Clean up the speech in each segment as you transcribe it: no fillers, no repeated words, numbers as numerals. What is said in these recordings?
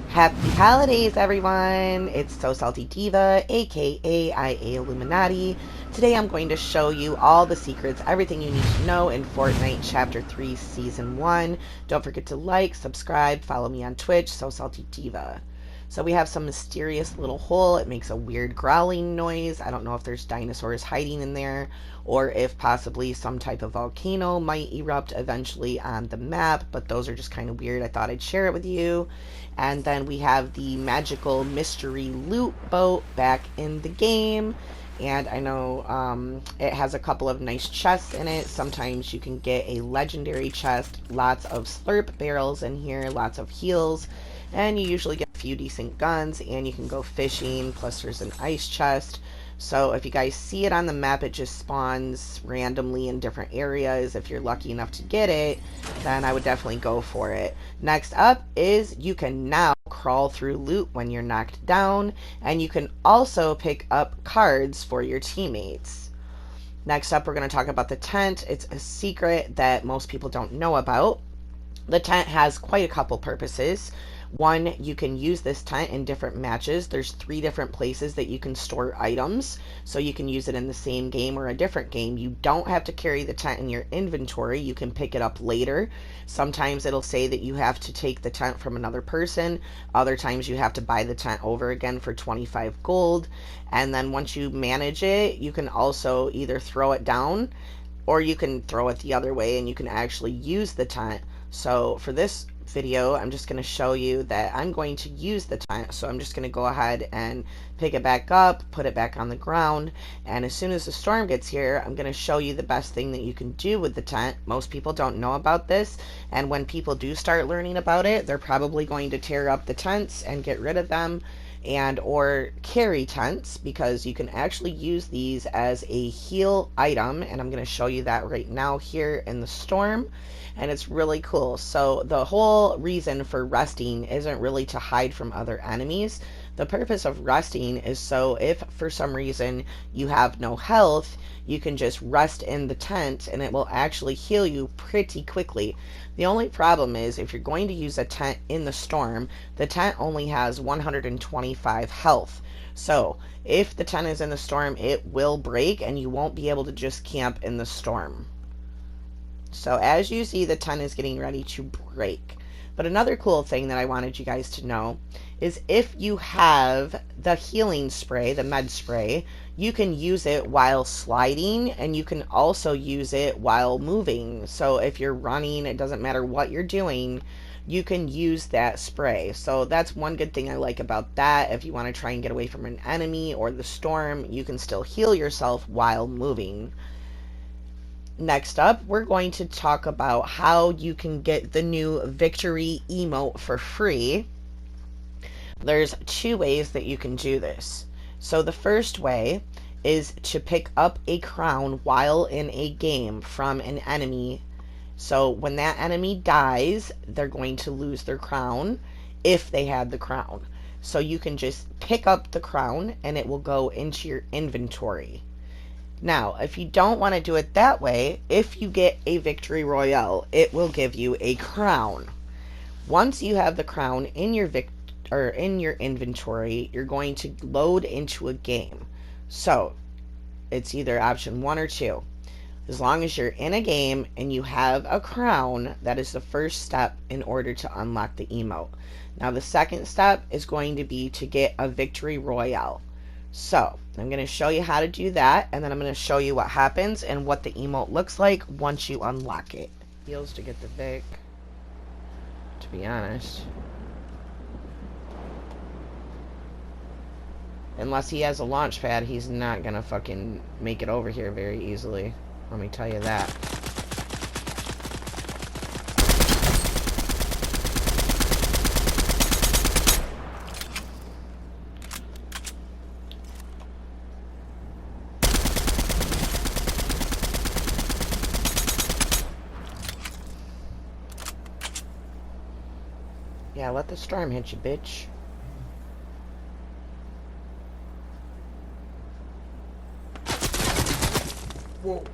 Happy holidays, everyone! It's So Salty Diva, aka IAILLUMINATI. Today I'm going to show you all the secrets, everything you need to know in Fortnite Chapter 3 Season 1. Don't forget to like, subscribe, follow me on Twitch, So Salty Diva. So we have some mysterious little hole. It makes a weird growling noise. I don't know if there's dinosaurs hiding in there, or if possibly some type of volcano might erupt eventually on the map, but those are just kind of weird. I thought I'd share it with you. And then we have the magical mystery loot boat back in the game. And I know it has a couple of nice chests in it. Sometimes you can get a legendary chest, lots of slurp barrels in here, lots of heals, and you usually get a few decent guns, and you can go fishing, plus there's an ice chest. So if you guys see it on the map, it just spawns randomly in different areas. If you're lucky enough to get it, then I would definitely go for it. Next up is you can now crawl through loot when you're knocked down, and you can also pick up cards for your teammates. Next up, we're going to talk about the tent. It's a secret that most people don't know about. The tent has quite a couple purposes. One, you can use this tent in different matches. There's 3 different places that you can store items, so you can use it in the same game or a different game. You don't have to carry the tent in your inventory. You can pick it up later. Sometimes it'll say that you have to take the tent from another person. Other times you have to buy the tent over again for 25 gold. And then once you manage it, you can also either throw it down, or you can throw it the other way and you can actually use the tent. So for this video, I'm just going to show you that I'm going to use the tent. So I'm just going to go ahead and pick it back up, put it back on the ground, and as soon as the storm gets here, I'm going to show you the best thing that you can do with the tent. Most people don't know about this, and when people do start learning about it, they're probably going to tear up the tents and get rid of them, and or carry tents, because you can actually use these as a heal item, and I'm going to show you that right now here in the storm. And it's really cool. So the whole reason for resting isn't really to hide from other enemies. The purpose of resting is so if for some reason you have no health, you can just rest in the tent and it will actually heal you pretty quickly. The only problem is if you're going to use a tent in the storm, the tent only has 125 health. So if the tent is in the storm, it will break and you won't be able to just camp in the storm. So as you see, the tent is getting ready to break. But another cool thing that I wanted you guys to know is if you have the healing spray, the med spray, you can use it while sliding, and you can also use it while moving. So if you're running, it doesn't matter what you're doing, you can use that spray. So that's one good thing I like about that. If you want to try and get away from an enemy or the storm, you can still heal yourself while moving. Next up, we're going to talk about how you can get the new victory emote for free. There's 2 ways that you can do this. So the first way is to pick up a crown while in a game from an enemy. So when that enemy dies, they're going to lose their crown if they had the crown. So you can just pick up the crown and it will go into your inventory. Now, if you don't want to do it that way, if you get a victory royale, it will give you a crown. Once you have the crown in your inventory, you're going to load into a game. So, it's either option 1 or 2. As long as you're in a game and you have a crown, that is the first step in order to unlock the emote. Now, the second step is going to be to get a victory royale. So, I'm going to show you how to do that, and then I'm going to show you what happens and what the emote looks like once you unlock it. Feels to get the Vic, to be honest. Unless he has a launch pad, he's not going to fucking make it over here very easily. Let me tell you that. Yeah, let the storm hit you, bitch. Whoa,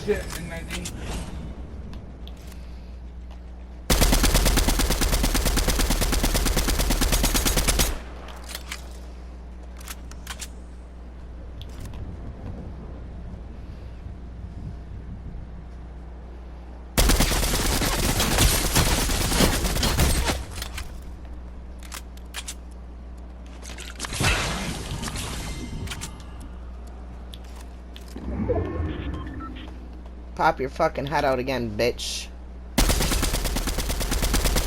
shit and I think. Pop your fucking head out again, bitch.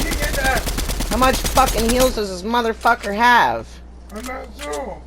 You get that? How much fucking heals does this motherfucker have? I'm not sure.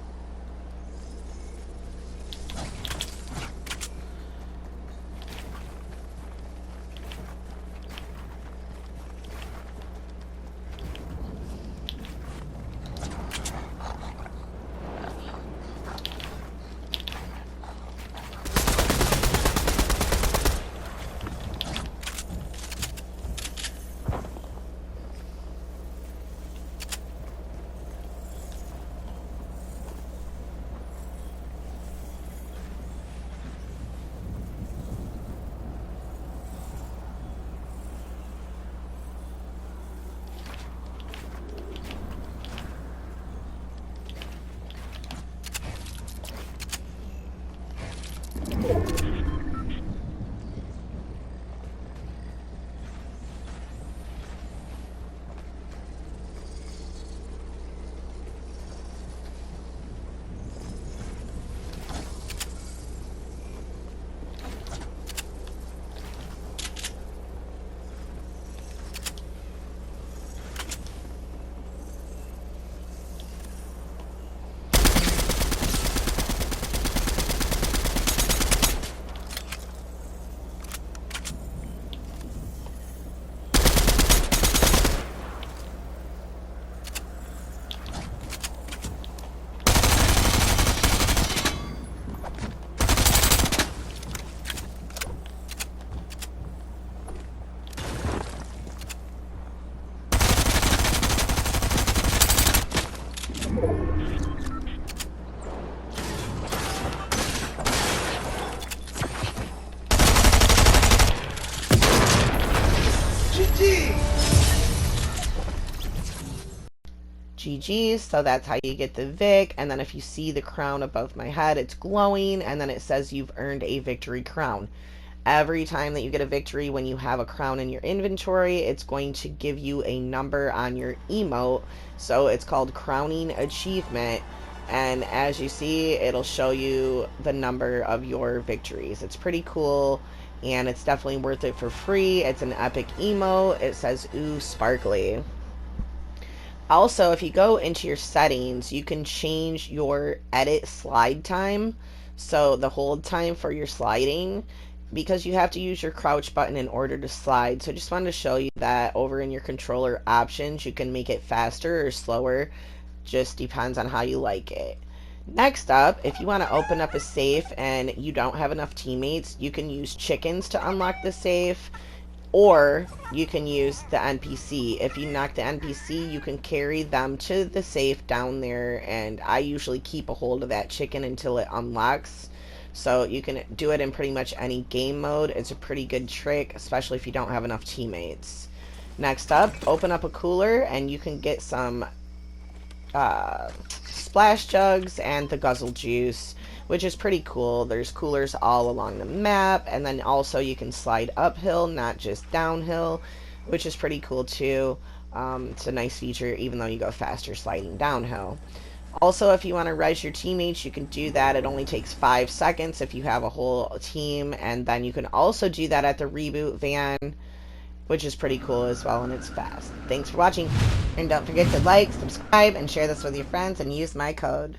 GG, so that's how you get the Vic, and then if you see the crown above my head, it's glowing, and then it says you've earned a victory crown. Every time that you get a victory when you have a crown in your inventory, it's going to give you a number on your emote, so it's called Crowning Achievement, and as you see, it'll show you the number of your victories. It's pretty cool, and it's definitely worth it for free. It's an epic emote. It says, ooh, sparkly. Also, if you go into your settings, you can change your edit slide time, so the hold time for your sliding, because you have to use your crouch button in order to slide. So I just wanted to show you that over in your controller options, you can make it faster or slower, just depends on how you like it. Next up, if you want to open up a safe and you don't have enough teammates, you can use chickens to unlock the safe, or you can use the NPC. If you knock the NPC, you can carry them to the safe down there, and I usually keep a hold of that chicken until it unlocks. So you can do it in pretty much any game mode. It's a pretty good trick, especially if you don't have enough teammates. Next up, open up a cooler and you can get some splash jugs and the guzzle juice, which is pretty cool. There's coolers all along the map, and then also you can slide uphill, not just downhill, which is pretty cool too. It's a nice feature, even though you go faster sliding downhill. Also, if you want to res your teammates, you can do that. It only takes 5 seconds if you have a whole team, and then you can also do that at the reboot van, which is pretty cool as well, and it's fast. Thanks for watching, and don't forget to like, subscribe, and share this with your friends, and use my code.